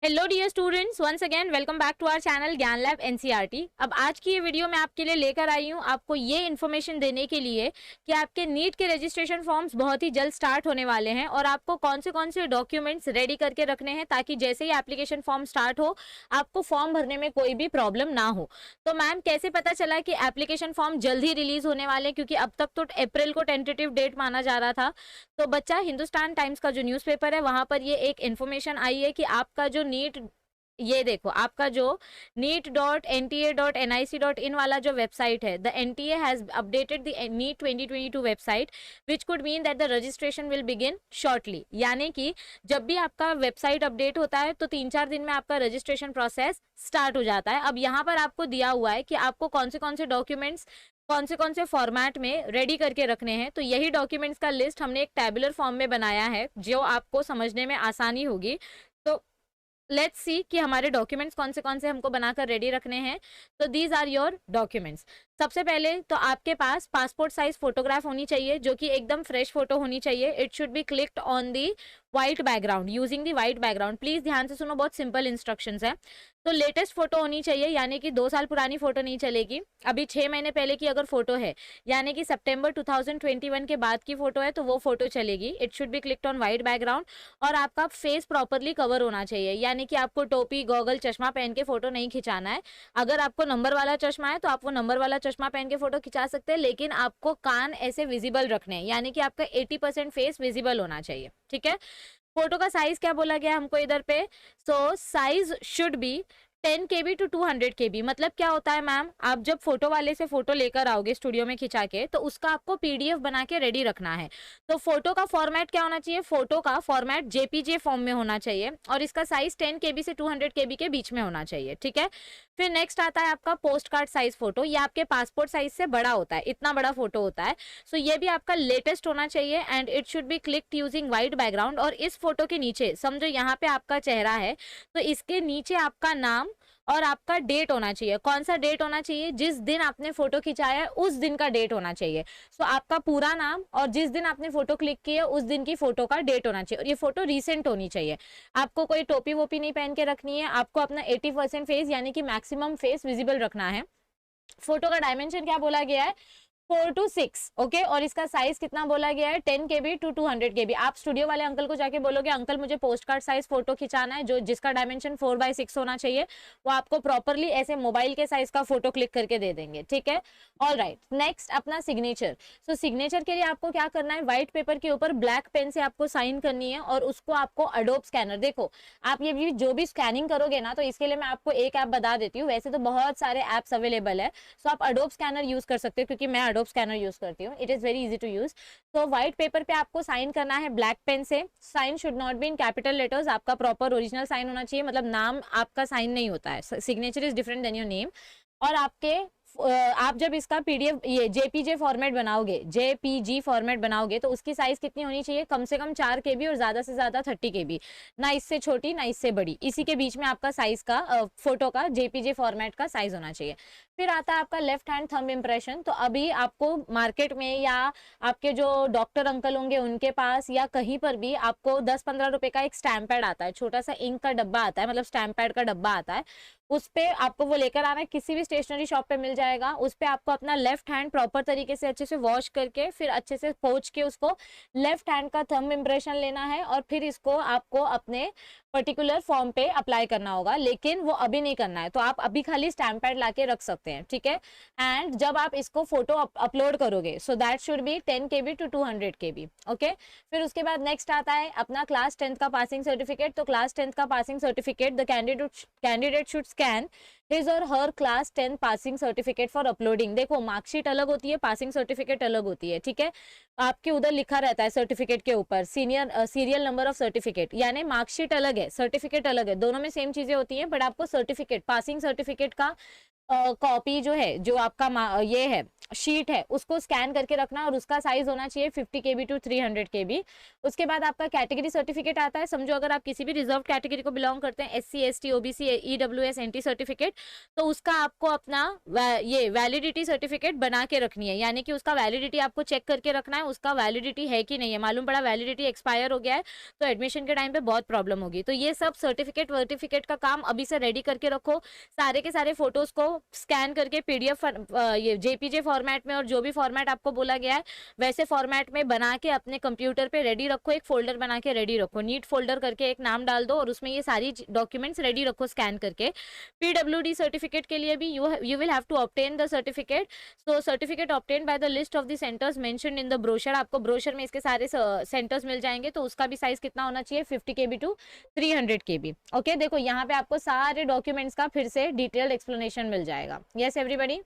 Hello dear students, once again welcome back to our channel Gyan lab NCERT. अब आज की ये वीडियो मैं आपके लिए लेकर आई हूँ आपको ये इन्फॉर्मेशन देने के लिए कि आपके नीट के रजिस्ट्रेशन फॉर्म्स बहुत ही जल्द स्टार्ट होने वाले हैं और आपको कौन से डॉक्यूमेंट्स रेडी करके रखने हैं ताकि जैसे ही एप्लीकेशन फॉर्म स्टार्ट हो आपको फॉर्म भरने में कोई भी प्रॉब्लम ना हो। तो मैम कैसे पता चला कि एप्लीकेशन फॉर्म जल्द ही रिलीज होने वाले, क्योंकि अब तक तो अप्रैल को टेंटेटिव डेट माना जा रहा था। तो बच्चा, हिंदुस्तान टाइम्स का जो न्यूज़पेपर है वहां पर ये एक इन्फॉर्मेशन आई है कि आपका जो नीट, ये देखो आपका जो neet.nta.nic.in वाला जो वेबसाइट है, the NTA has updated the NEET 2022 website which could mean that the registration will begin shortly. यानी कि जब भी आपका वेबसाइट अपडेट होता है तो 3-4 दिन में आपका रजिस्ट्रेशन प्रोसेस स्टार्ट हो जाता है। अब यहाँ पर आपको दिया हुआ है कि आपको कौन से डॉक्यूमेंट्स कौन से फॉर्मेट में रेडी करके रखने हैं। तो यही डॉक्यूमेंट्स का लिस्ट हमने एक टैबुलर फॉर्म में बनाया है जो आपको समझने में आसानी होगी। तो लेट्स सी कि हमारे डॉक्यूमेंट्स कौन से हमको बनाकर रेडी रखने हैं। तो दीज आर योर डॉक्यूमेंट्स। सबसे पहले तो आपके पास पासपोर्ट साइज फोटोग्राफ होनी चाहिए जो कि एकदम फ्रेश फोटो होनी चाहिए। It should be clicked on the white background, using the white background. Please ध्यान से सुनो, बहुत सिंपल इंस्ट्रक्शंस है। तो लेटेस्ट फोटो होनी चाहिए, यानी कि 2 साल पुरानी फोटो नहीं चलेगी। अभी 6 महीने पहले की अगर फोटो है, यानी कि सितंबर 2021 के बाद की फोटो है, तो वो फोटो चलेगी। It should be clicked on white background और आपका फेस प्रॉपरली कवर होना चाहिए, यानी कि आपको टोपी, गॉगल, चश्मा पहन के फोटो नहीं खिंचाना है। अगर आपको नंबर वाला चश्मा है तो आप वो नंबर वाला चश्मा पहन के फोटो खिंचा सकते हैं, लेकिन आपको कान ऐसे विजिबल रखने हैं, यानी कि आपका 80% फेस विजिबल होना चाहिए। ठीक है। फोटो का साइज क्या बोला गया हमको इधर पे? So size should be 10 KB to 200 KB। मतलब क्या होता है मैम, आप जब फोटो वाले से फोटो लेकर आओगे स्टूडियो में खिंचा के, तो उसका आपको पीडीएफ बना के रेडी रखना है। तो फोटो का फॉर्मेट क्या होना चाहिए? फोटो का फॉर्मेट जेपीजे फॉर्म में होना चाहिए और इसका साइज 10 KB से 200 KB के बीच में होना चाहिए। ठीक है। फिर नेक्स्ट आता है आपका पोस्ट कार्ड साइज फोटो। ये आपके पासपोर्ट साइज से बड़ा होता है, इतना बड़ा फोटो होता है। सो ये भी आपका लेटेस्ट होना चाहिए and it should be clicked using white background. और इस फोटो के नीचे समझो यहाँ पे आपका चेहरा है, तो इसके नीचे आपका नाम और आपका डेट होना चाहिए। कौन सा डेट होना चाहिए? जिस दिन आपने फोटो खिंचाया है उस दिन का डेट होना चाहिए। सो आपका पूरा नाम और जिस दिन आपने फोटो क्लिक की है उस दिन की फोटो का डेट होना चाहिए और ये फोटो रीसेंट होनी चाहिए। आपको कोई टोपी वोपी नहीं पहन के रखनी है। आपको अपना 80% फेस यानी कि मैक्सिमम फेस विजिबल रखना है। फोटो का डायमेंशन क्या बोला गया है? 4 to 6। ओके। और इसका साइज कितना बोला गया है? 10 KB टू 200 KB। आप स्टूडियो वाले अंकल को जाके बोलोगे अंकल मुझे पोस्ट कार्ड साइज फोटो खिंचाना है जो जिसका डायमेंशन 4/6 होना चाहिए, वो आपको प्रॉपरली ऐसे मोबाइल के साइज का फोटो क्लिक करके दे देंगे। ठीक है। All right. नेक्स्ट अपना सिग्नेचर। सो सिग्नेचर के लिए आपको क्या करना है? व्हाइट पेपर के ऊपर ब्लैक पेन से आपको साइन करनी है और उसको आपको एडोब स्कैनर, देखो आप ये भी जो भी स्कैनिंग करोगे ना, तो इसके लिए मैं आपको एक ऐप बता देती हूँ। वैसे तो बहुत सारे ऐप्स अवेलेबल है, सो आप एडोब स्कैनर यूज कर सकते हो, क्योंकि मैं एडोब स्कैनर यूज करती हूँ। It is very easy to use. तो व्हाइट पेपर पे आपको साइन करना है ब्लैक पेन से। Sign should not be in capital letters. आपका प्रॉपर ओरिजिनल साइन होना चाहिए, मतलब नाम आपका साइन नहीं होता है। Signature is different than your name. और आपके आप जब इसका पीडीएफ, ये जेपीजे फॉर्मेट बनाओगे, जेपीजी फॉर्मेट बनाओगे, तो उसकी साइज कितनी होनी चाहिए? कम से कम 4 KB और ज्यादा से ज्यादा 30 KB। ना इससे छोटी ना इससे बड़ी, इसी के बीच में आपका साइज का फोटो का जेपीजे फॉर्मेट का साइज होना चाहिए। फिर आता है आपका लेफ्ट हैंड थंब इम्प्रेशन। तो अभी आपको मार्केट में या आपके जो डॉक्टर अंकल होंगे उनके पास या कहीं पर भी आपको 10-15 रुपए का एक स्टैम्प पैड आता है, छोटा सा इंक का डब्बा आता है, मतलब स्टैम्प पैड का डब्बा आता है। उस पे आपको वो लेकर आना है, किसी भी स्टेशनरी शॉप पे मिल जाएगा। उस पे आपको अपना लेफ्ट हैंड प्रॉपर तरीके से अच्छे से वॉश करके फिर अच्छे से पोंछ के उसको लेफ्ट हैंड का थंब इम्प्रेशन लेना है और फिर इसको आपको अपने पर्टिकुलर फॉर्म पे अप्लाई करना होगा, लेकिन वो अभी नहीं करना है। तो आप अभी खाली स्टैम्प पैड लाके रख सकते हैं। ठीक है। एंड जब आप इसको फोटो अपलोड करोगे, so that should be 10 KB to 200 KB। Okay. फिर उसके बाद नेक्स्ट आता है अपना क्लास 10th का पासिंग सर्टिफिकेट। तो क्लास 10th का passing certificate the candidate should scan his और her class 10 passing certificate for uploading. देखो मार्कशीट अलग होती है, पासिंग सर्टिफिकेट अलग होती है। ठीक है। आपके उधर लिखा रहता है सर्टिफिकेट के ऊपर सीरियल नंबर ऑफ सर्टिफिकेट, यानी मार्कशीट अलग है, सर्टिफिकेट अलग है, दोनों में सेम चीजें होती हैं, बट आपको सर्टिफिकेट, पासिंग सर्टिफिकेट का कॉपी जो है, जो आपका ये है शीट है, उसको स्कैन करके रखना और उसका साइज होना चाहिए 50 KB टू 300 KB। उसके बाद आपका कैटेगरी सर्टिफिकेट आता है। समझो अगर आप किसी भी रिजर्व कैटेगरी को बिलोंग करते हैं, SC ST OBC EWS NT certificate, तो उसका आपको अपना ये वैलिडिटी सर्टिफिकेट बना के रखनी है, यानी कि उसका वैलिडिटी आपको चेक करके रखना है, उसका वैलिडिटी है कि नहीं है। मालूम पड़ा वैलिडिटी एक्सपायर हो गया है तो एडमिशन के टाइम पे बहुत प्रॉब्लम होगी। तो ये सब सर्टिफिकेट का काम अभी से रेडी करके रखो। सारे के सारे फोटोज को स्कैन करके PDF ये JPG फॉर्मेट में और जो भी फॉर्मेट आपको बोला गया है वैसे फॉर्मेट में बना के अपने कंप्यूटर पे रेडी रखो। एक फोल्डर बना के रेडी रखो, नीट फोल्डर करके एक नाम डाल दो और उसमें ये सारी डॉक्यूमेंट्स रेडी रखो स्कैन करके। PWD सर्टिफिकेट के लिए भी you will have to obtain the certificate. So certificate obtain by the list of the centres mentioned in the brochure. आपको ब्रोशर में इसके सारे सेंटर्स मिल जाएंगे, तो उसका भी साइज कितना होना चाहिए 50 KB टू 300 KB। ओके, देखो यहाँ पे आपको सारे डॉक्यूमेंट्स का फिर से डिटेल्ड एक्सप्लेनेशन मिल जाएगा। यस एवरीबॉडी,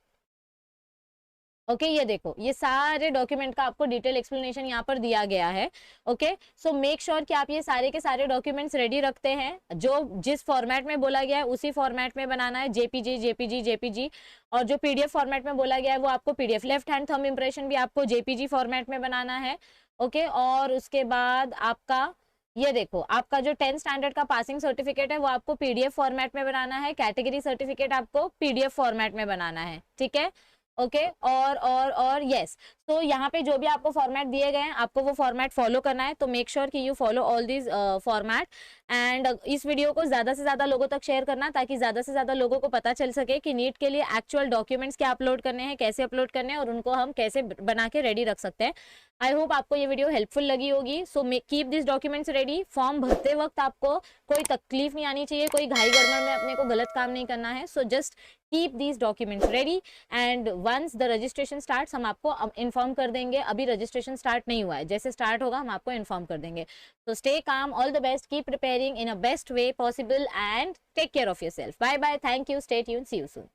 ओके ये देखो ये सारे डॉक्यूमेंट का आपको डिटेल एक्सप्लेनेशन यहाँ पर दिया गया है। ओके, सो मेक श्योर कि आप ये सारे के सारे डॉक्यूमेंट्स रेडी रखते हैं। जो जिस फॉर्मेट में बोला गया है उसी फॉर्मेट में बनाना है, JPG। और जो PDF फॉर्मेट में बोला गया है वो आपको PDF, left hand thumb impression भी आपको JPG फॉर्मेट में बनाना है। ओके, और उसके बाद आपका ये देखो आपका जो 10th स्टैंडर्ड का पासिंग सर्टिफिकेट है वो आपको PDF फॉर्मेट में बनाना है। कैटेगरी सर्टिफिकेट आपको PDF फॉर्मेट में बनाना है, ठीक है। ओके, और यस, तो यहाँ पे जो भी आपको फॉर्मेट दिए गए हैं आपको वो फॉर्मेट फॉलो करना है। तो मेक श्योर कि you follow all these format and इस वीडियो को ज्यादा से ज्यादा लोगों तक शेयर करना, ताकि ज्यादा से ज्यादा लोगों को पता चल सके कि नीट के लिए एक्चुअल डॉक्यूमेंट्स क्या अपलोड करने हैं, कैसे अपलोड करने हैं और उनको हम कैसे बना के रेडी रख सकते हैं। आई होप आपको ये वीडियो हेल्पफुल लगी होगी। So keep this documents ready. Form भरते वक्त आपको कोई तकलीफ नहीं आनी चाहिए, कोई घाई गड़बड़ में अपने को गलत काम नहीं करना है। So just keep these documents ready and once the registration start हम आपको इन्फॉर्म कर देंगे। अभी रजिस्ट्रेशन स्टार्ट नहीं हुआ है, जैसे स्टार्ट होगा हम आपको इन्फॉर्म कर देंगे। So stay calm, all the best, keep preparing in a best way possible and take care of yourself. Bye bye, thank you, stay tuned, see you soon.